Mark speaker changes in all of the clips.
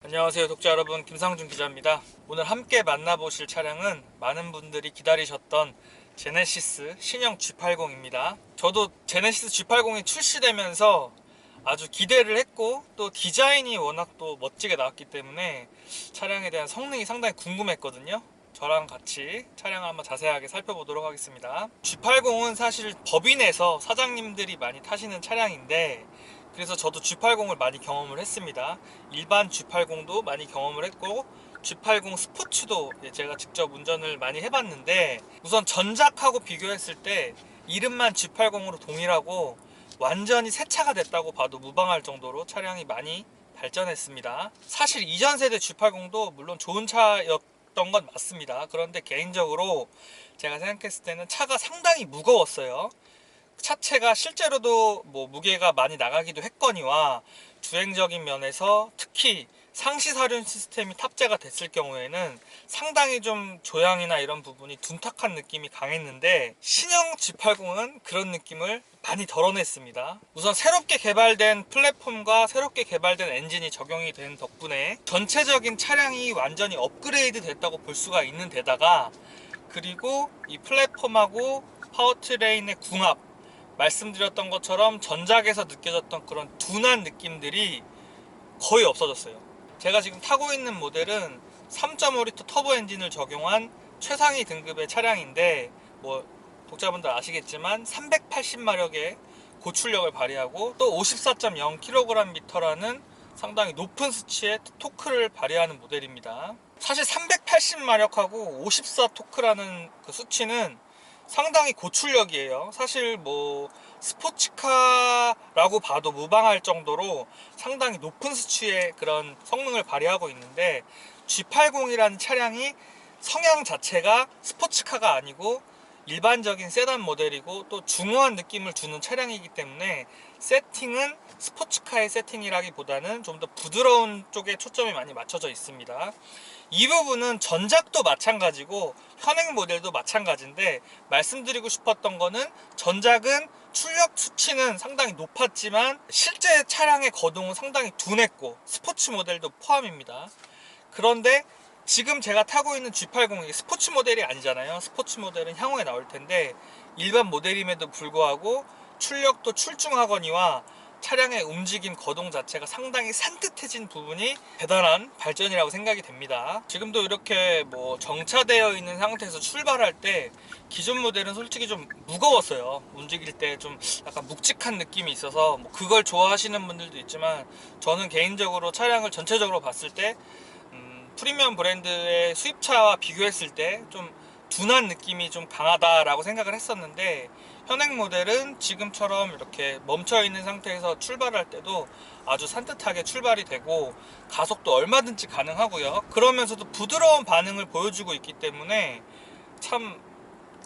Speaker 1: 안녕하세요 독자 여러분, 김상준 기자입니다. 오늘 함께 만나보실 차량은 많은 분들이 기다리셨던 제네시스 신형 G80입니다. 저도 제네시스 G80이 출시되면서 아주 기대를 했고, 또 디자인이 워낙 또 멋지게 나왔기 때문에 차량에 대한 성능이 상당히 궁금했거든요. 저랑 같이 차량을 한번 자세하게 살펴보도록 하겠습니다. G80은 사실 법인에서 사장님들이 많이 타시는 차량인데, 그래서 저도 G80을 많이 경험을 했습니다. 일반 G80도 많이 경험을 했고, G80 스포츠도 제가 직접 운전을 많이 해봤는데, 우선 전작하고 비교했을 때 이름만 G80으로 동일하고 완전히 새 차가 됐다고 봐도 무방할 정도로 차량이 많이 발전했습니다. 사실 이전 세대 G80도 물론 좋은 차였던 건 맞습니다. 그런데 개인적으로 제가 생각했을 때는 차가 상당히 무거웠어요. 차체가 실제로도 무게가 많이 나가기도 했거니와, 주행적인 면에서 특히 상시 사륜 시스템이 탑재가 됐을 경우에는 상당히 좀 조향이나 이런 부분이 둔탁한 느낌이 강했는데, 신형 G80은 그런 느낌을 많이 덜어냈습니다. 우선 새롭게 개발된 플랫폼과 새롭게 개발된 엔진이 적용이 된 덕분에 전체적인 차량이 완전히 업그레이드 됐다고 볼 수가 있는 데다가, 그리고 이 플랫폼하고 파워트레인의 궁합, 말씀드렸던 것처럼 전작에서 느껴졌던 그런 둔한 느낌들이 거의 없어졌어요. 제가 지금 타고 있는 모델은 3.5리터 터보 엔진을 적용한 최상위 등급의 차량인데, 독자분들 아시겠지만 380마력의 고출력을 발휘하고 또 54.0kgm라는 상당히 높은 수치의 토크를 발휘하는 모델입니다. 사실 380마력하고 54 토크라는 그 수치는 상당히 고출력이에요. 사실 스포츠카라고 봐도 무방할 정도로 상당히 높은 수치의 그런 성능을 발휘하고 있는데, G80이라는 차량이 성향 자체가 스포츠카가 아니고 일반적인 세단 모델이고 또 중후한 느낌을 주는 차량이기 때문에, 세팅은 스포츠카의 세팅이라기보다는 좀 더 부드러운 쪽에 초점이 많이 맞춰져 있습니다. 이 부분은 전작도 마찬가지고 현행 모델도 마찬가지인데, 말씀드리고 싶었던 거는 전작은 출력 수치는 상당히 높았지만 실제 차량의 거동은 상당히 둔했고 스포츠 모델도 포함입니다. 그런데 지금 제가 타고 있는 G80이 스포츠 모델이 아니잖아요. 스포츠 모델은 향후에 나올 텐데, 일반 모델임에도 불구하고 출력도 출중하거니와 차량의 움직임 거동 자체가 상당히 산뜻해진 부분이 대단한 발전이라고 생각이 됩니다. 지금도 이렇게 정차되어 있는 상태에서 출발할 때 기존 모델은 솔직히 좀 무거웠어요. 움직일 때 좀 약간 묵직한 느낌이 있어서 그걸 좋아하시는 분들도 있지만, 저는 개인적으로 차량을 전체적으로 봤을 때 프리미엄 브랜드의 수입차와 비교했을 때 좀 둔한 느낌이 좀 강하다라고 생각을 했었는데, 현행 모델은 지금처럼 이렇게 멈춰있는 상태에서 출발할 때도 아주 산뜻하게 출발이 되고 가속도 얼마든지 가능하고요. 그러면서도 부드러운 반응을 보여주고 있기 때문에 참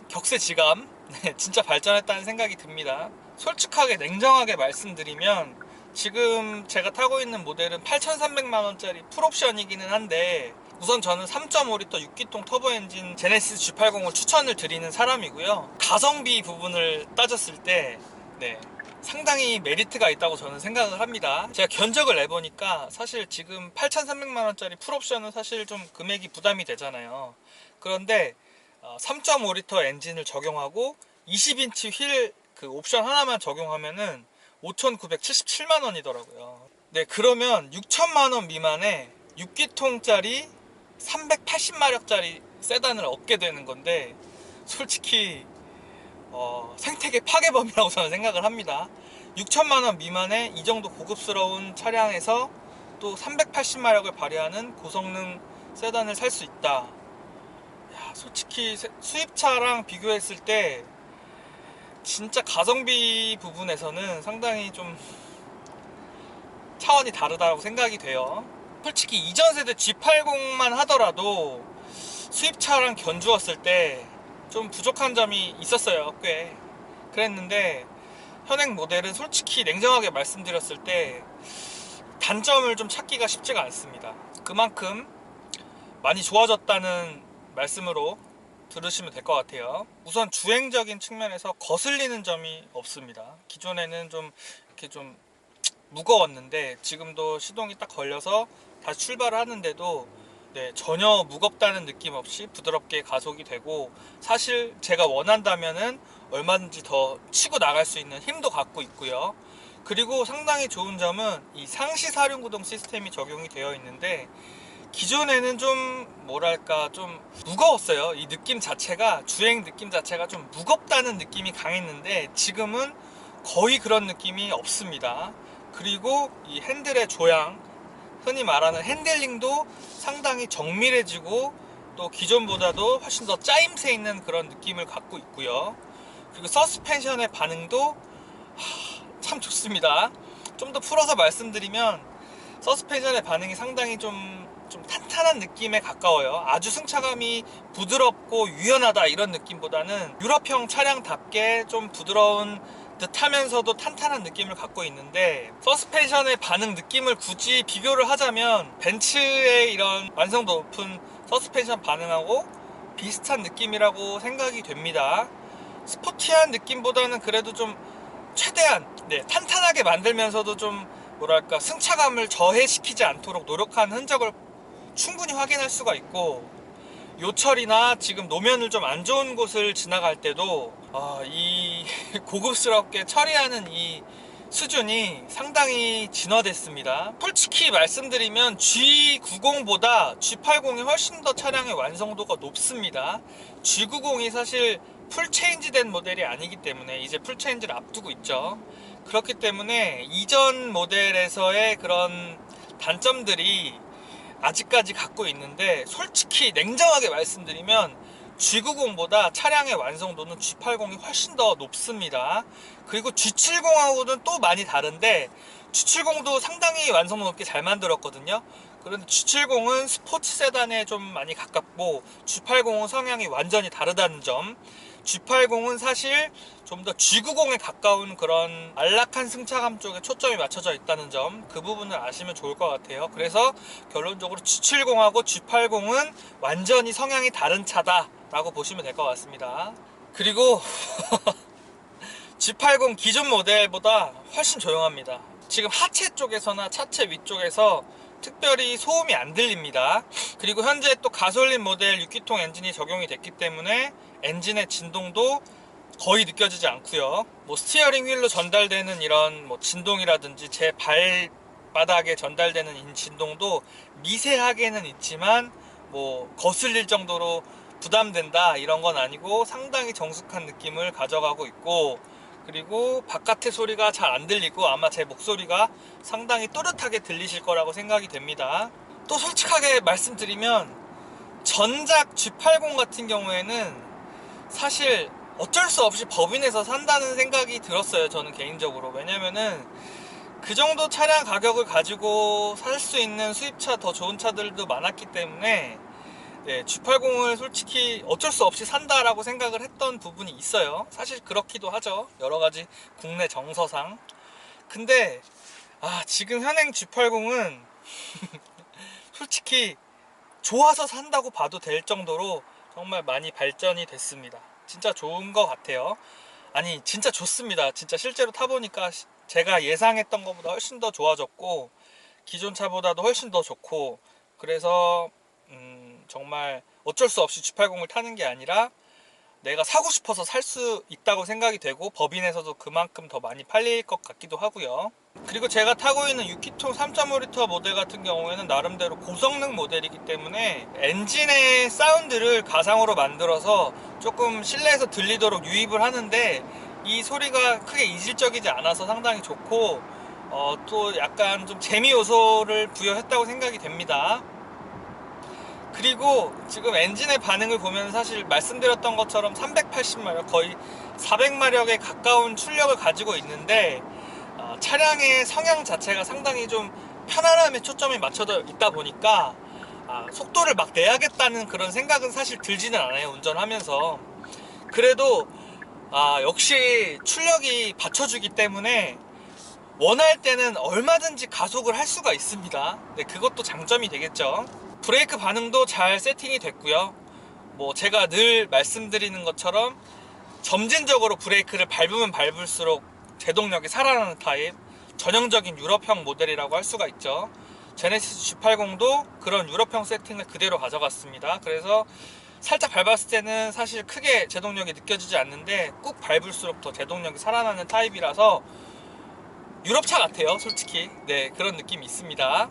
Speaker 1: 격세지감, 진짜 발전했다는 생각이 듭니다. 솔직하게 냉정하게 말씀드리면, 지금 제가 타고 있는 모델은 8,300만원짜리 풀옵션이기는 한데, 우선 저는 3.5리터 6기통 터보 엔진 제네시스 G80을 추천을 드리는 사람이고요. 가성비 부분을 따졌을 때 상당히 메리트가 있다고 저는 생각을 합니다. 제가 견적을 내보니까 사실 지금 8,300만원짜리 풀옵션은 사실 좀 금액이 부담이 되잖아요. 그런데 3.5리터 엔진을 적용하고 20인치 휠 그 옵션 하나만 적용하면은 5,977만원이더라고요. 네, 그러면 6천만원 미만의 6기통짜리 380마력짜리 세단을 얻게 되는 건데, 솔직히 생태계 파괴범이라고 저는 생각을 합니다. 6천만원 미만의 이 정도 고급스러운 차량에서 또 380마력을 발휘하는 고성능 세단을 살 수 있다. 솔직히 수입차랑 비교했을 때 진짜 가성비 부분에서는 상당히 좀 차원이 다르다고 생각이 돼요. 솔직히 이전 세대 G80만 하더라도 수입차랑 견주었을 때 좀 부족한 점이 있었어요. 꽤 그랬는데, 현행 모델은 솔직히 냉정하게 말씀드렸을 때 단점을 좀 찾기가 쉽지가 않습니다. 그만큼 많이 좋아졌다는 말씀으로 들으시면 될 것 같아요. 우선 주행적인 측면에서 거슬리는 점이 없습니다. 기존에는 좀 이렇게 좀 무거웠는데, 지금도 시동이 딱 걸려서 다시 출발을 하는데도 전혀 무겁다는 느낌 없이 부드럽게 가속이 되고, 사실 제가 원한다면은 얼마든지 더 치고 나갈 수 있는 힘도 갖고 있고요. 그리고 상당히 좋은 점은 이 상시 사륜구동 시스템이 적용이 되어 있는데, 기존에는 좀 뭐랄까 좀 무거웠어요. 이 느낌 자체가, 주행 느낌 자체가 좀 무겁다는 느낌이 강했는데 지금은 거의 그런 느낌이 없습니다. 그리고 이 핸들의 조향, 흔히 말하는 핸들링도 상당히 정밀해지고, 또 기존보다도 훨씬 더 짜임새 있는 그런 느낌을 갖고 있고요. 그리고 서스펜션의 반응도 참 좋습니다. 좀 더 풀어서 말씀드리면, 서스펜션의 반응이 상당히 좀 탄탄한 느낌에 가까워요. 아주 승차감이 부드럽고 유연하다 이런 느낌보다는 유럽형 차량답게 좀 부드러운 듯하면서도 탄탄한 느낌을 갖고 있는데, 서스펜션의 반응 느낌을 굳이 비교를 하자면 벤츠의 이런 완성도 높은 서스펜션 반응하고 비슷한 느낌이라고 생각이 됩니다. 스포티한 느낌보다는 그래도 좀 최대한 탄탄하게 만들면서도 좀 뭐랄까 승차감을 저해시키지 않도록 노력한 흔적을 충분히 확인할 수가 있고, 요철이나 지금 노면을 좀 안 좋은 곳을 지나갈 때도 이 고급스럽게 처리하는 이 수준이 상당히 진화됐습니다. 솔직히 말씀드리면 G90보다 G80이 훨씬 더 차량의 완성도가 높습니다. G90이 사실 풀체인지 된 모델이 아니기 때문에 이제 풀체인지를 앞두고 있죠. 그렇기 때문에 이전 모델에서의 그런 단점들이 아직까지 갖고 있는데, 솔직히 냉정하게 말씀드리면 G90보다 차량의 완성도는 G80이 훨씬 더 높습니다. 그리고 G70하고는 또 많이 다른데, G70도 상당히 완성도 높게 잘 만들었거든요. 그런데 G70은 스포츠 세단에 좀 많이 가깝고 G80은 성향이 완전히 다르다는 점, G80은 사실 좀 더 G90에 가까운 그런 안락한 승차감 쪽에 초점이 맞춰져 있다는 점, 그 부분을 아시면 좋을 것 같아요. 그래서 결론적으로 G70하고 G80은 완전히 성향이 다른 차다 라고 보시면 될 것 같습니다. 그리고 G80 기존 모델보다 훨씬 조용합니다. 지금 하체 쪽에서나 차체 위쪽에서 특별히 소음이 안 들립니다. 그리고 현재 또 가솔린 모델 6기통 엔진이 적용이 됐기 때문에 엔진의 진동도 거의 느껴지지 않고요. 뭐 스티어링 휠로 전달되는 이런 뭐 진동이라든지 제 발바닥에 전달되는 이 진동도 미세하게는 있지만 뭐 거슬릴 정도로 부담된다 이런 건 아니고 상당히 정숙한 느낌을 가져가고 있고, 그리고 바깥의 소리가 잘 안 들리고 아마 제 목소리가 상당히 또렷하게 들리실 거라고 생각이 됩니다. 또 솔직하게 말씀드리면 전작 G80 같은 경우에는 사실 어쩔 수 없이 법인에서 산다는 생각이 들었어요, 저는 개인적으로. 왜냐면은 그 정도 차량 가격을 가지고 살 수 있는 수입차 더 좋은 차들도 많았기 때문에 G80을 솔직히 어쩔 수 없이 산다라고 생각을 했던 부분이 있어요. 사실 그렇기도 하죠, 여러가지 국내 정서상. 근데 지금 현행 G80은 솔직히 좋아서 산다고 봐도 될 정도로 정말 많이 발전이 됐습니다. 진짜 좋은 것 같아요. 아니 진짜 좋습니다. 진짜 실제로 타보니까 제가 예상했던 것보다 훨씬 더 좋아졌고, 기존 차보다도 훨씬 더 좋고, 그래서 정말 어쩔 수 없이 G80을 타는 게 아니라 내가 사고 싶어서 살 수 있다고 생각이 되고, 법인에서도 그만큼 더 많이 팔릴 것 같기도 하고요. 그리고 제가 타고 있는 6기통 3.5L 모델 같은 경우에는 나름대로 고성능 모델이기 때문에 엔진의 사운드를 가상으로 만들어서 조금 실내에서 들리도록 유입을 하는데, 이 소리가 크게 이질적이지 않아서 상당히 좋고, 또 약간 좀 재미 요소를 부여했다고 생각이 됩니다. 그리고 지금 엔진의 반응을 보면 사실 말씀드렸던 것처럼 380마력, 거의 400마력에 가까운 출력을 가지고 있는데, 차량의 성향 자체가 상당히 좀 편안함에 초점이 맞춰져 있다 보니까 속도를 막 내야겠다는 그런 생각은 사실 들지는 않아요, 운전하면서. 그래도 역시 출력이 받쳐주기 때문에 원할 때는 얼마든지 가속을 할 수가 있습니다. 그것도 장점이 되겠죠. 브레이크 반응도 잘 세팅이 됐고요. 뭐 제가 늘 말씀드리는 것처럼 점진적으로 브레이크를 밟으면 밟을수록 제동력이 살아나는 타입, 전형적인 유럽형 모델이라고 할 수가 있죠. 제네시스 G80도 그런 유럽형 세팅을 그대로 가져갔습니다. 그래서 살짝 밟았을 때는 사실 크게 제동력이 느껴지지 않는데 꾹 밟을수록 더 제동력이 살아나는 타입이라서 유럽차 같아요, 솔직히. 네, 그런 느낌이 있습니다.